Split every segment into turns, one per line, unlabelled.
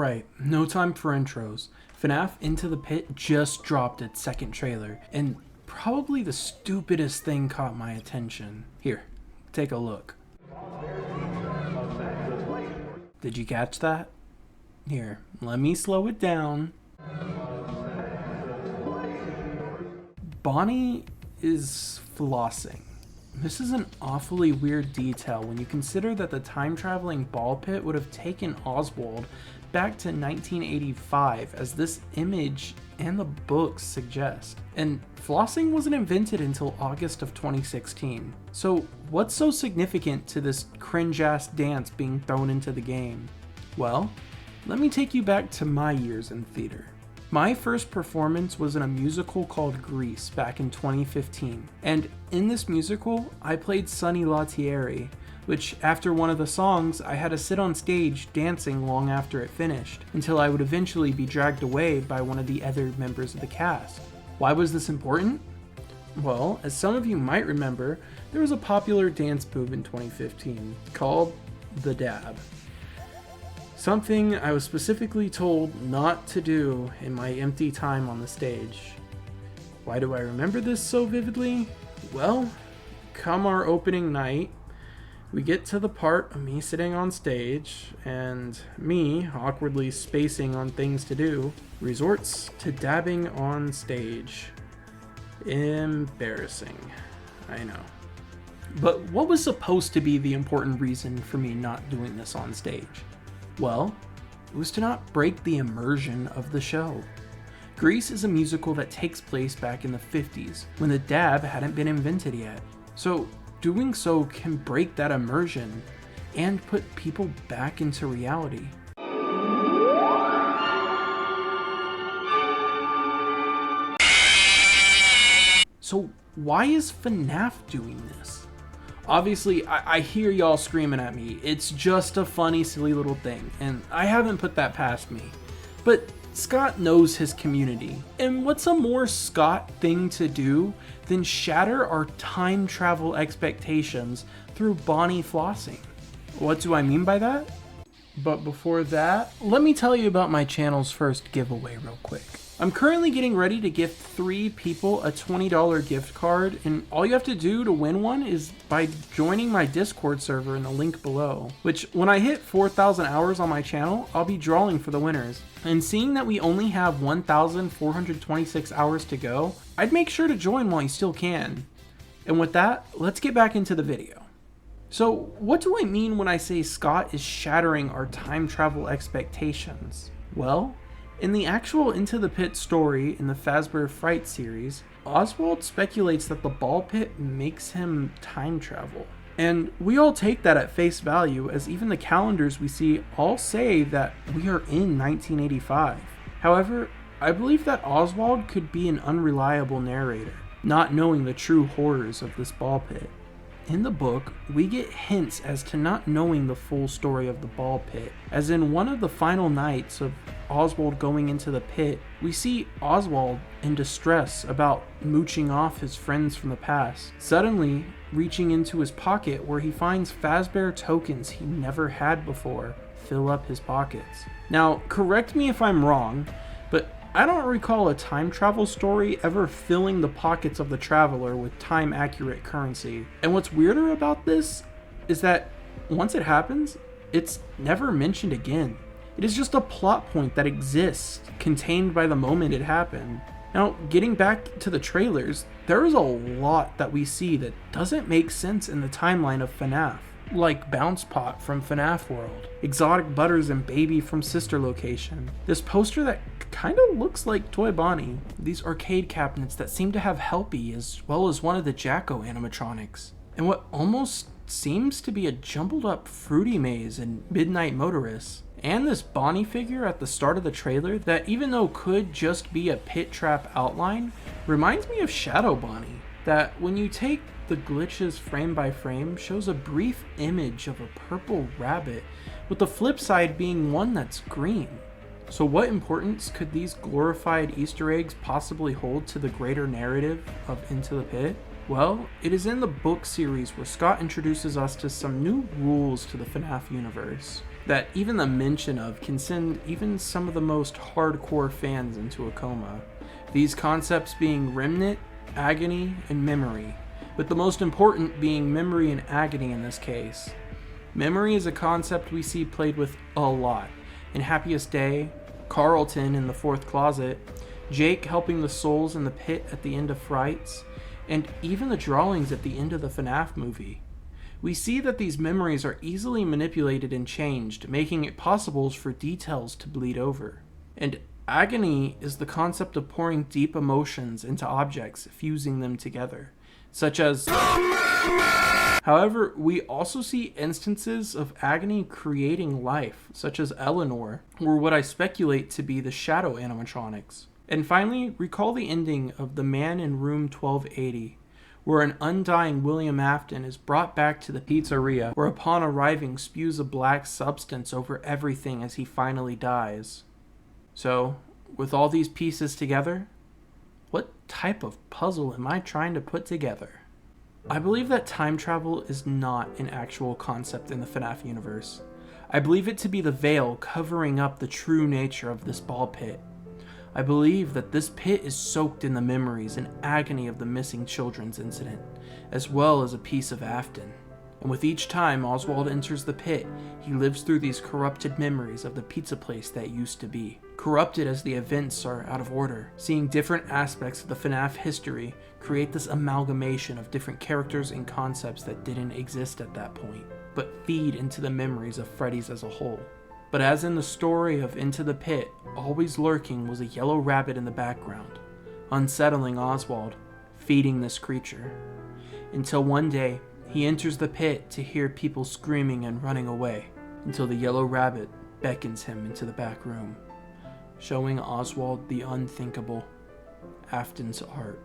Alright, no time for intros. FNAF Into the Pit just dropped its second trailer, and probably the stupidest thing caught my attention. Here, take a look. Did you catch that? Here, let me slow it down. Bonnie is flossing. This is an awfully weird detail when you consider that the time-traveling ball pit would have taken Oswald back to 1985, as this image and the books suggest. And flossing wasn't invented until August of 2016. So what's so significant to this cringe-ass dance being thrown into the game? Well, let me take you back to my years in theater. My first performance was in a musical called Grease back in 2015, and in this musical, I played Sonny Latieri, which after one of the songs, I had to sit on stage dancing long after it finished, until I would eventually be dragged away by one of the other members of the cast. Why was this important? Well, as some of you might remember, there was a popular dance move in 2015 called the dab. Something I was specifically told not to do in my empty time on the stage. Why do I remember this so vividly? Well, come our opening night, we get to the part of me sitting on stage, and me, awkwardly spacing on things to do, resorts to dabbing on stage. Embarrassing, I know. But what was supposed to be the important reason for me not doing this on stage? Well, it was to not break the immersion of the show. Grease is a musical that takes place back in the 50s, when the dab hadn't been invented yet. So doing so can break that immersion and put people back into reality. So why is FNAF doing this? Obviously, I hear y'all screaming at me. It's just a funny, silly little thing, and I haven't put that past me. But Scott knows his community, and what's a more Scott thing to do than shatter our time travel expectations through Bonnie flossing? What do I mean by that? But before that, let me tell you about my channel's first giveaway real quick. I'm currently getting ready to gift 3 people a $20 gift card, and all you have to do to win one is by joining my Discord server in the link below, which when I hit 4,000 hours on my channel, I'll be drawing for the winners. And seeing that we only have 1,426 hours to go, I'd make sure to join while you still can. And with that, let's get back into the video. So what do I mean when I say Scott is shattering our time travel expectations? Well, in the actual Into the Pit story in the Fazbear Fright series, Oswald speculates that the ball pit makes him time travel. And we all take that at face value, as even the calendars we see all say that we are in 1985. However, I believe that Oswald could be an unreliable narrator, not knowing the true horrors of this ball pit. In the book, we get hints as to not knowing the full story of the ball pit, as in one of the final nights of Oswald going into the pit, we see Oswald in distress about mooching off his friends from the past, suddenly reaching into his pocket where he finds Fazbear tokens he never had before fill up his pockets. Now, correct me if I'm wrong, but I don't recall a time travel story ever filling the pockets of the traveler with time-accurate currency. And what's weirder about this is that once it happens, it's never mentioned again. It is just a plot point that exists, contained by the moment it happened. Now, getting back to the trailers, there is a lot that we see that doesn't make sense in the timeline of FNAF. Like Bounce Pot from FNAF World, Exotic Butters and Baby from Sister Location, this poster that kinda looks like Toy Bonnie, these arcade cabinets that seem to have Helpy as well as one of the Jacko animatronics, and what almost seems to be a jumbled up Fruity Maze and Midnight Motorist, and this Bonnie figure at the start of the trailer that, even though could just be a pit trap outline, reminds me of Shadow Bonnie, that when you take the glitches frame by frame shows a brief image of a purple rabbit, with the flip side being one that's green. So what importance could these glorified Easter eggs possibly hold to the greater narrative of Into the Pit? Well, it is in the book series where Scott introduces us to some new rules to the FNAF universe. that even the mention of can send even some of the most hardcore fans into a coma. These concepts being remnant, agony, and memory, with the most important being memory and agony in this case. Memory is a concept we see played with a lot. In Happiest Day, Carlton in the Fourth Closet, Jake helping the souls in the pit at the end of Frights, and even the drawings at the end of the FNAF movie. We see that these memories are easily manipulated and changed, making it possible for details to bleed over. And agony is the concept of pouring deep emotions into objects, fusing them together, such as... However, we also see instances of agony creating life, such as Eleanor, or what I speculate to be the shadow animatronics. And finally, recall the ending of The Man in Room 1280, where an undying William Afton is brought back to the pizzeria, where upon arriving spews a black substance over everything as he finally dies. So, with all these pieces together, what type of puzzle am I trying to put together? I believe that time travel is not an actual concept in the FNAF universe. I believe it to be the veil covering up the true nature of this ball pit. I believe that this pit is soaked in the memories and agony of the missing children's incident, as well as a piece of Afton. And with each time Oswald enters the pit, he lives through these corrupted memories of the pizza place that used to be. Corrupted as the events are out of order, seeing different aspects of the FNAF history create this amalgamation of different characters and concepts that didn't exist at that point, but feed into the memories of Freddy's as a whole. But as in the story of Into the Pit, always lurking was a yellow rabbit in the background, unsettling Oswald, feeding this creature. Until one day, he enters the pit to hear people screaming and running away, until the yellow rabbit beckons him into the back room, showing Oswald the unthinkable, Afton's art.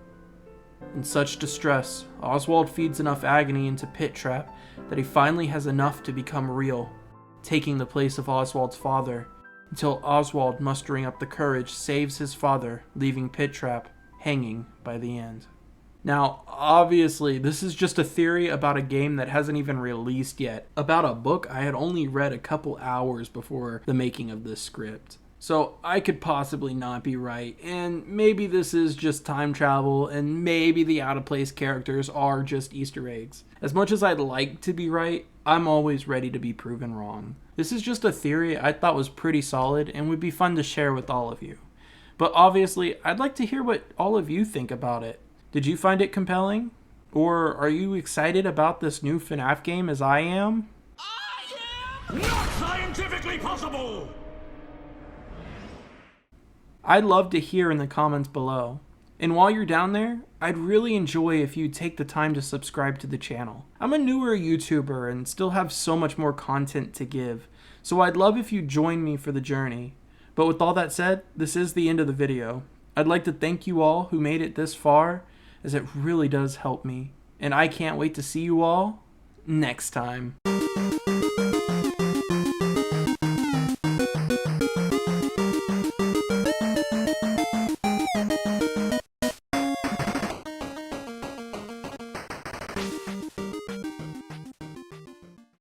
In such distress, Oswald feeds enough agony into Pit Trap that he finally has enough to become real, taking the place of Oswald's father, until Oswald, mustering up the courage, saves his father, leaving Pit Trap hanging by the end. Now, obviously, this is just a theory about a game that hasn't even released yet, about a book I had only read a couple hours before the making of this script. So I could possibly not be right, and maybe this is just time travel, and maybe the out-of-place characters are just Easter eggs. As much as I'd like to be right, I'm always ready to be proven wrong. This is just a theory I thought was pretty solid and would be fun to share with all of you. But obviously, I'd like to hear what all of you think about it. Did you find it compelling? Or are you excited about this new FNAF game as I am?
I am not scientifically possible!
I'd love to hear in the comments below. And while you're down there, I'd really enjoy if you take the time to subscribe to the channel. I'm a newer YouTuber and still have so much more content to give, so I'd love if you join me for the journey. But with all that said, this is the end of the video. I'd like to thank you all who made it this far, as it really does help me. And I can't wait to see you all next time.